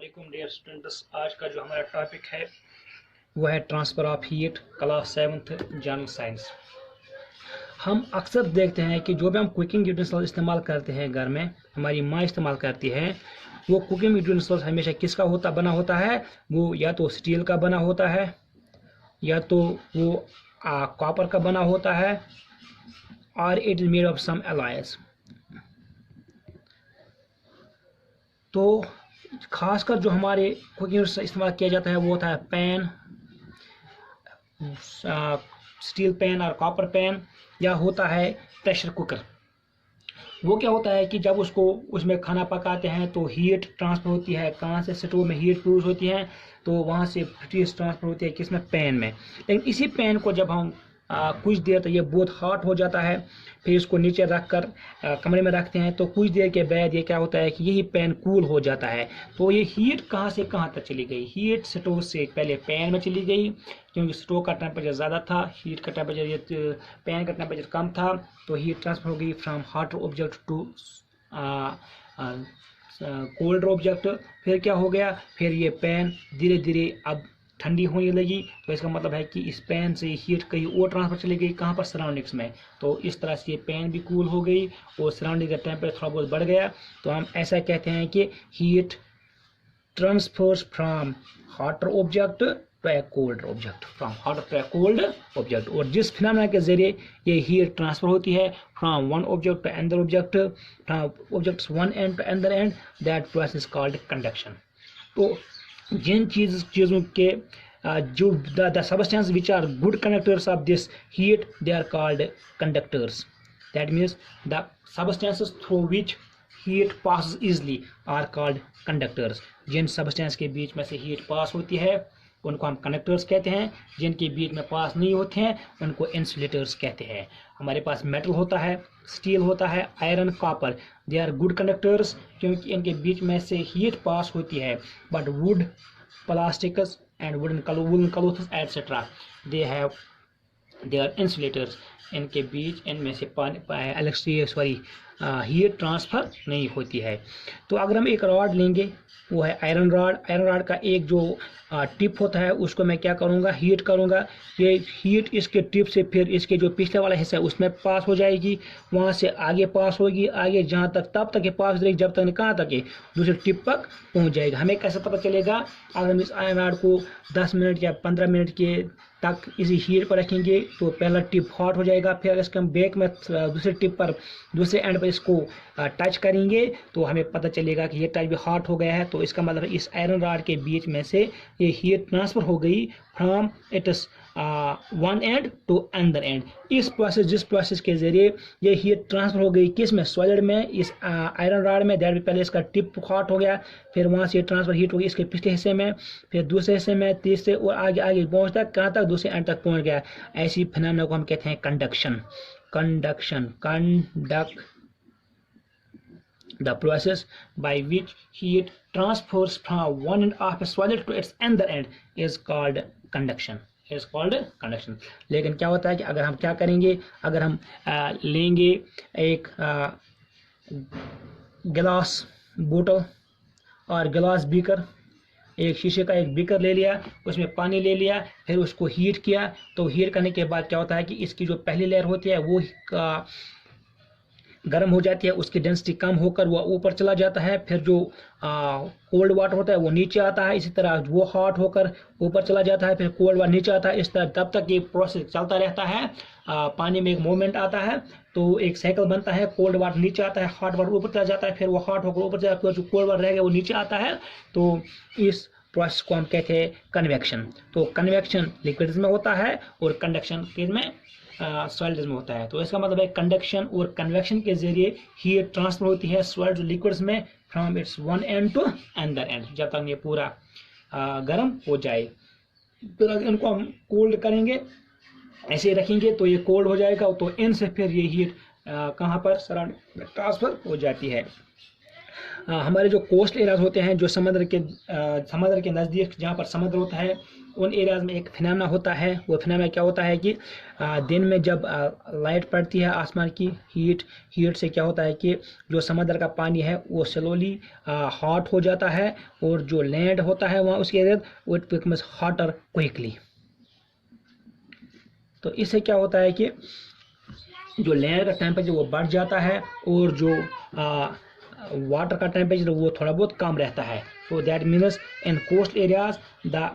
वालेकुम dear students. आज का जो हमारा टॉपिक है वो है transfer of heat, class 7th general science. हम अक्सर देखते हैं कि जो भी हम कुकिंग यूटेंसिल इस्तेमाल करते हैं घर में, हमारी माँ इस्तेमाल करती है, वो कुकिंग यूटेंसिल हमेशा किसका बना होता है? वो या तो स्टील का बना होता है, या तो वो कॉपर का बना होता है, और it is made of some alloys. तो खासकर जो हमारे कुकिंग इस्तेमाल किया जाता है वो होता है पैन, स्टील पैन और कॉपर पैन, या होता है प्रेशर कुकर। वो क्या होता है कि जब उसमें खाना पकाते हैं तो हीट ट्रांसफर होती है, कहाँ से? स्टोव में हीट प्रोड्यूस होती है, तो वहाँ से हीट ट्रांसफर होती है किसमें? पैन में। लेकिन इसी पैन को जब हम कुछ देर तक, ये बहुत हॉट हो जाता है, फिर इसको नीचे रख कर कमरे में रखते हैं, तो कुछ देर के बाद ये क्या होता है कि यही पैन कूल हो जाता है। तो ये हीट कहाँ से कहाँ तक चली गई? हीट स्टोव से पहले पैन में चली गई, क्योंकि स्टोव का टेम्परेचर ज़्यादा था, हीट का टेम्परेचर, ये पैन का टेम्परेचर कम था, तो हीट ट्रांसफर हो गई from hotter object to cold object. फिर क्या हो गया? फिर ये पैन धीरे धीरे अब ठंडी होने लगी, तो इसका मतलब है कि इस पैन से हीट कहीं और ट्रांसफर चली गई, कहाँ पर? सराउंडिंग्स में। तो इस तरह से ये पैन भी कूल हो गई और सराउंडिंग का टेम्परेचर थोड़ा बहुत बढ़ गया। तो हम ऐसा कहते हैं कि heat transfers from hotter object to a cold object, from hotter to a cold object. और जिस फिनोमेना के जरिए ये हीट ट्रांसफर होती है from one object to another object, from objects one end to another end, that process is called conduction. तो जिन चीज़ों के जो the substance which are good conductors of this heat, they are called conductors. That means the substances through which heat pass easily are called conductors. जिन substance के बीच में से हीट पास होती है उनको हम कंडक्टर्स कहते हैं, जिनके बीच में पास नहीं होते हैं उनको इंसुलेटर्स कहते हैं। हमारे पास मेटल होता है, स्टील होता है, iron, copper, they are good conductors क्योंकि इनके बीच में से हीट पास होती है। But wood, plastics and wooden cloths etcetera, they are insulators. इनके बीच, इनमें से हीट ट्रांसफर नहीं होती है। तो अगर हम एक रॉड लेंगे, वो है आयरन रॉड। आयरन रॉड का एक जो टिप होता है उसको मैं क्या करूँगा? हीट करूँगा। ये हीट इसके टिप से फिर इसके जो पिछले वाला हिस्सा है उसमें पास हो जाएगी, वहाँ से आगे पास होगी, आगे जहाँ तक तब तक ये पास रहेगी जब तक कहाँ तक ये दूसरे टिप तक पहुँच जाएगा। हमें कैसे पता चलेगा? अगर हम इस आयरन रॉड को 10 मिनट या 15 मिनट के तक इसी हीट पर रखेंगे तो पहला टिप हॉट हो जाएगा, फिर इसके हम बैक में दूसरे टिप पर, दूसरे एंड पर इसको टच करेंगे तो हमें पता चलेगा कि ये टच भी हॉट हो गया है। तो इसका मतलब इस आयरन रॉड के बीच में से ये हीट ट्रांसफर हो गई from its one end to another end. जिस प्रोसेस के जरिए ये हीट ट्रांसफर हो गई किस में? सॉलिड में, इस आयरन रॉड में। दैट भी पहले इसका टिप हॉट हो गया, फिर वहाँ से ट्रांसफर हीट हो गई इसके पिछले हिस्से में, फिर दूसरे हिस्से में, तीसरे, और आगे आगे पहुँचता कहाँ तक? दूसरे एंड तक पहुँच गया। ऐसी फिनोमेना को हम कहते हैं conduction. Conduct the process by which heat transfers from one end of a solid to its other end is called conduction. लेकिन क्या होता है कि अगर हम क्या करेंगे? अगर हम लेंगे एक गिलास बोतल और गिलास बीकर, एक शीशे का एक बीकर ले लिया, उसमें पानी ले लिया, फिर उसको हीट किया, तो हीट करने के बाद क्या होता है कि इसकी जो पहली लेयर होती है वो गर्म हो जाती है, उसकी डेंसिटी कम होकर वो ऊपर चला जाता है, फिर जो कोल्ड वाटर होता है वो नीचे आता है, इसी तरह वो हॉट होकर ऊपर चला जाता है, फिर कोल्ड वाटर नीचे आता है। इस तरह तब तक ये प्रोसेस चलता रहता है। पानी में एक मूवमेंट आता है तो एक साइकिल बनता है, कोल्ड वाटर नीचे आता है, हॉट वाटर ऊपर चला जाता है, फिर वो हॉट होकर ऊपर चला, फिर जो कोल्ड वाटर रह गया वो नीचे आता है। तो इस प्रोसेस को हम कहते हैं कन्वेक्शन। तो कन्वेक्शन लिक्विड्स में होता है और कंडक्शन किस में? सॉलिड्स में होता है। तो इसका मतलब है कंडक्शन और कन्वेक्शन के जरिए हीट ट्रांसफर होती है सॉलिड लिक्विड्स में from its one end to another end, जब तक ये पूरा गर्म हो जाए। फिर अगर इनको हम कोल्ड करेंगे, ऐसे रखेंगे तो ये कोल्ड हो जाएगा, तो इन से फिर ये हीट कहाँ पर? सराउंडिंग में ट्रांसफर हो जाती है। हमारे जो कोस्ट एरियाज होते हैं, जो समुद्र के नज़दीक जहाँ पर समुद्र होता है, उन एरियाज में एक फिनोमेना होता है। वो फिनोमेना क्या होता है कि दिन में जब लाइट पड़ती है आसमान की, हीट से क्या होता है कि जो समुद्र का पानी है वो स्लोली हॉट हो जाता है, और जो लैंड होता है वहाँ उसके इर्द वो इट बिकम्स हॉटर क्विकली। तो इससे क्या होता है कि जो लैंड का टेम्परेचर वो बढ़ जाता है, और जो वाटर का टेम्परेचर वो थोड़ा बहुत कम रहता है। So that means in coast areas the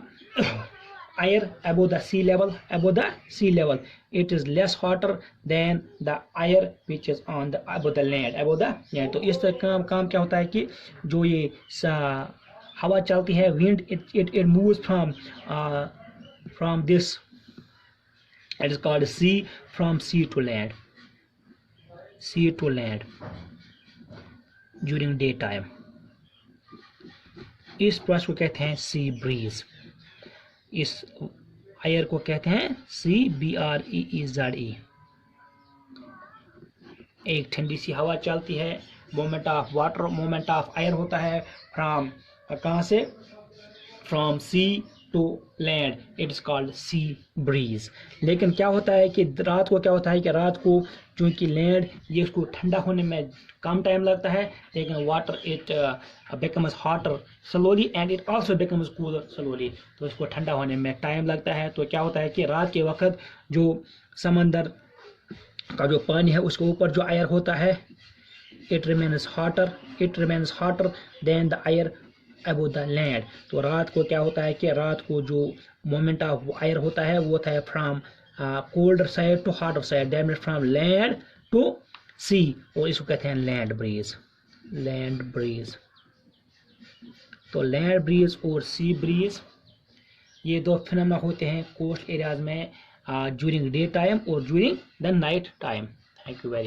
air above the sea level it is less hotter than the air which is on the above the land। तो इस तरह काम क्या होता है कि जो ये हवा चलती है, wind it moves from this, it is called sea, from sea to land during daytime। इस प्रोसेस को कहते हैं सी ब्रीज। इस एयर को कहते हैं CBREEZE। एक ठंडी सी हवा चलती है, moment of water, moment of air होता है फ्रॉम कहाँ से, from sea to land, it is called sea breeze. लेकिन क्या होता है कि रात को क्या होता है कि रात को चूंकि लैंड ये उसको ठंडा होने में कम टाइम लगता है, लेकिन water it becomes hotter slowly and it also becomes cooler slowly. तो इसको ठंडा होने में टाइम लगता है। तो क्या होता है कि रात के वक्त जो समंदर का जो पानी है उसके ऊपर जो एयर होता है, it remains hotter then the air above the land. तो रात को क्या होता है कि रात को जो मोमेंट ऑफ एयर होता है वो होता है from colder side to hotter side, that means from land to sea, और इसको कहते हैं लैंड ब्रीज। तो लैंड ब्रीज और सी ब्रीज ये दो फिनोमेना होते हैं कोस्ट एरियाज में ड्यूरिंग डे टाइम और during the night time. Thank you very much.